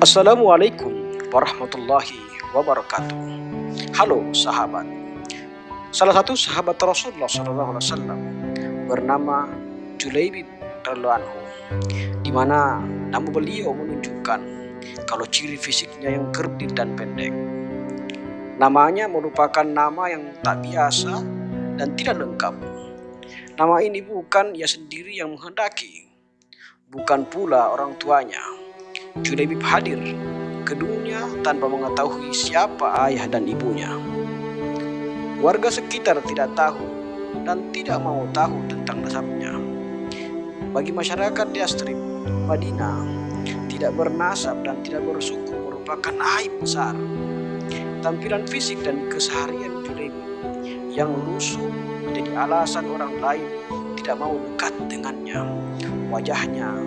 Assalamualaikum warahmatullahi wabarakatuh. Halo sahabat. Salah satu sahabat Rasulullah SAW bernama Julaibib radhiyallahu anhu, di mana nama beliau menunjukkan kalau ciri fisiknya yang kerdil dan pendek. Namanya merupakan nama yang tak biasa dan tidak lengkap. Nama ini bukan ia sendiri yang menghendaki, bukan pula orang tuanya. Julaibib hadir ke dunia tanpa mengetahui siapa ayah dan ibunya. Warga sekitar tidak tahu dan tidak mau tahu tentang nasabnya. Bagi masyarakat di Yastrib, Madinah, tidak bernasab dan tidak bersuku merupakan aib besar. Tampilan fisik dan keseharian Julaibib yang lusuh menjadi alasan orang lain tidak mau dekat dengannya. Wajahnya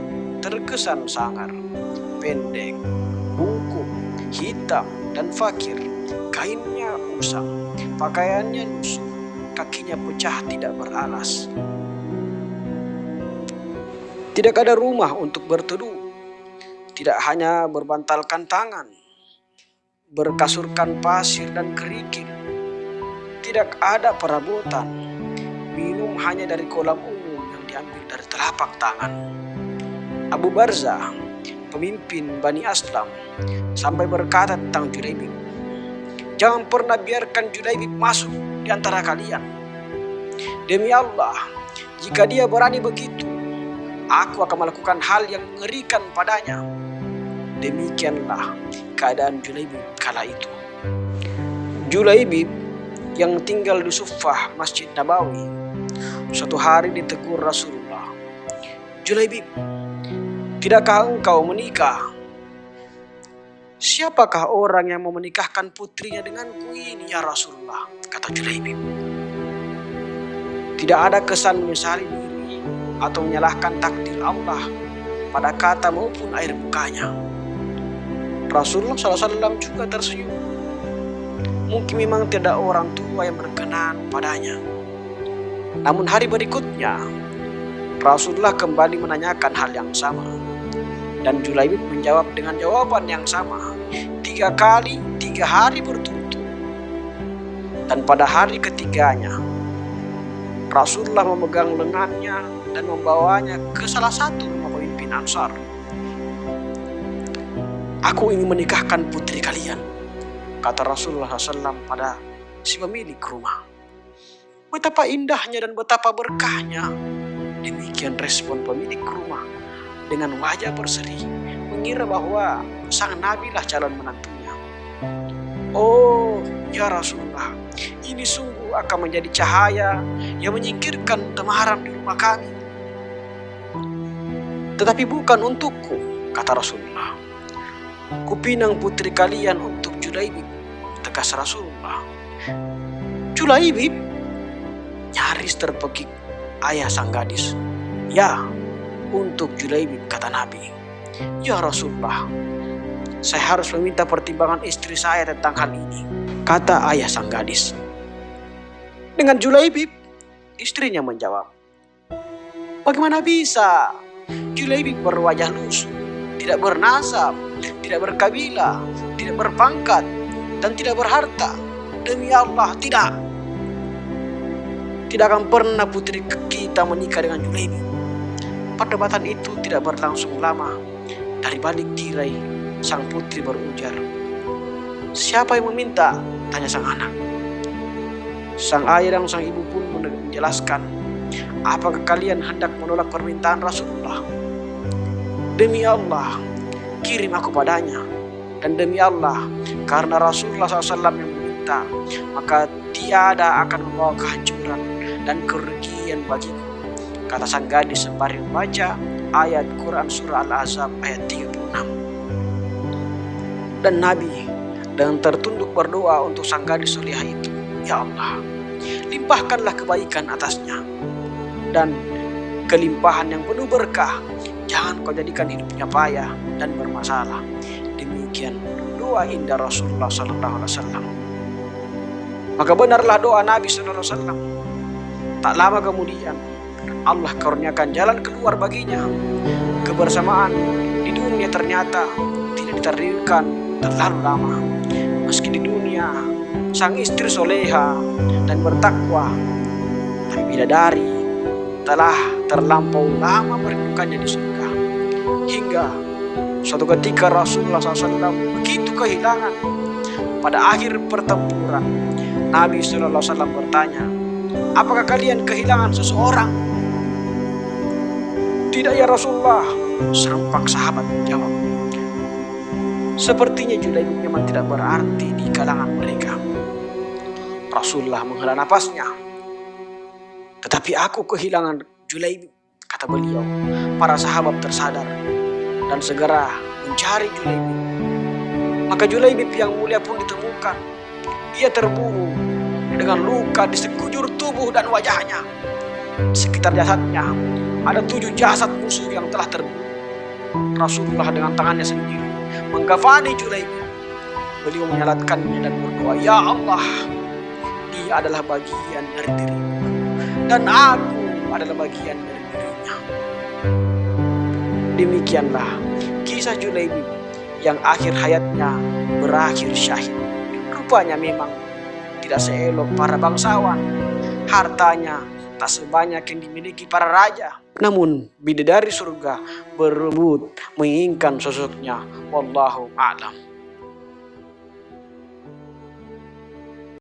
terkesan sangar, pendek, bungkuk, hitam, dan fakir. Kainnya usang, pakaiannya lusuh, kakinya pecah tidak beralas. Tidak ada rumah untuk berteduh, tidak hanya berbantalkan tangan, berkasurkan pasir dan kerikil. Tidak ada perabotan, minum hanya dari kolam umum yang diambil dari telapak tangan. Abu Barzah, pemimpin Bani Aslam, sampai berkata tentang Julaibib, "Jangan pernah biarkan Julaibib masuk di antara kalian. Demi Allah, jika dia berani begitu, aku akan melakukan hal yang mengerikan padanya." Demikianlah keadaan Julaibib kala itu. Julaibib yang tinggal di Suffah Masjid Nabawi suatu hari ditegur Rasulullah, "Julaibib, tidakkah engkau menikah?" "Siapakah orang yang mau menikahkan putrinya denganku ini ya Rasulullah?" kata Julaibib. Tidak ada kesan menyesali diri atau menyalahkan takdir Allah pada kata maupun air mukanya. Rasulullah SAW juga tersenyum. Mungkin memang tidak orang tua yang berkenan padanya. Namun hari berikutnya Rasulullah kembali menanyakan hal yang sama, dan Julaibib menjawab dengan jawaban yang sama 3 kali 3 hari berturut-turut. Dan pada hari ketiganya Rasulullah memegang lengannya dan membawanya ke salah satu rumah pemimpin Ansar. "Aku ingin menikahkan putri kalian," kata Rasulullah SAW pada si pemilik rumah. "Betapa indahnya dan betapa berkahnya." Demikian respon pemilik rumah dengan wajah berseri, mengira bahwa sang Nabi lah calon menantunya. "Oh ya Rasulullah, ini sungguh akan menjadi cahaya yang menyingkirkan temaram di rumah kami." "Tetapi bukan untukku," kata Rasulullah. "Kupinang putri kalian untuk Julaibib," tegas Rasulullah. "Julaibib?" Nyaris terpekik ayah sang gadis. "Ya, untuk Julaibib," kata Nabi. "Ya Rasulullah, saya harus meminta pertimbangan istri saya tentang hal ini," kata ayah sang gadis. Dengan Julaibib, istrinya menjawab, "Bagaimana bisa? Julaibib berwajah lusuh, tidak bernasab, tidak berkabilah, tidak berpangkat, dan tidak berharta. Demi Allah, tidak. Tidak akan pernah putri kita menikah dengan Julaibib." Perdebatan itu tidak berlangsung lama. Dari balik tirai, sang putri berujar, "Siapa yang meminta?" tanya sang anak. Sang ayah dan sang ibu pun menjelaskan, "Apakah kalian hendak menolak permintaan Rasulullah? Demi Allah, kirim aku padanya. Dan demi Allah, karena Rasulullah SAW yang meminta, maka tiada akan membawa kehancuran dan kerugian bagiku," kata sang gadis sembari membaca ayat Quran surah Al-Ahzab ayat 36. Dan Nabi dengan tertunduk berdoa untuk sang gadis solihah itu, "Ya Allah, limpahkanlah kebaikan atasnya dan kelimpahan yang penuh berkah. Jangan kau jadikan hidupnya payah dan bermasalah." Demikian doa indah Rasulullah SAW. Maka benarlah doa Nabi SAW. Tak lama kemudian Allah karuniakan jalan keluar baginya, kebersamaan di dunia umurnya ternyata tidak ditakdirkan terlalu lama. Meski di dunia sang istri soleha dan bertakwa, tapi bidadari telah terlampau lama merindukannya di surga. Hingga suatu ketika Rasulullah SAW begitu kehilangan. Pada akhir pertempuran, Nabi SAW bertanya, apakah kalian kehilangan seseorang? Tidak ya Rasulullah, serempak sahabat menjawab. Sepertinya Julaibib memang tidak berarti di kalangan mereka. Rasulullah menghela napasnya. Tetapi aku kehilangan Julaibib, kata beliau. Para sahabat tersadar dan segera mencari Julaibib. Maka Julaibib yang mulia pun ditemukan. Ia terbunuh dengan luka di sekujur tubuh dan wajahnya. Di sekitar jasadnya ada 7 jasad musuh yang telah terbunuh. Rasulullah dengan tangannya sendiri menggafani Julaibib. Beliau menyalatkannya dan berdoa, ya Allah, dia adalah bagian dari dirimu dan aku adalah bagian dari dirinya. Demikianlah kisah Julaibib yang akhir hayatnya berakhir syahid. Rupanya memang tidak seelok para bangsawan. Hartanya tak sebanyak yang dimiliki para raja. Namun bidadari surga berebut menginginkan sosoknya. Wallahu a'lam.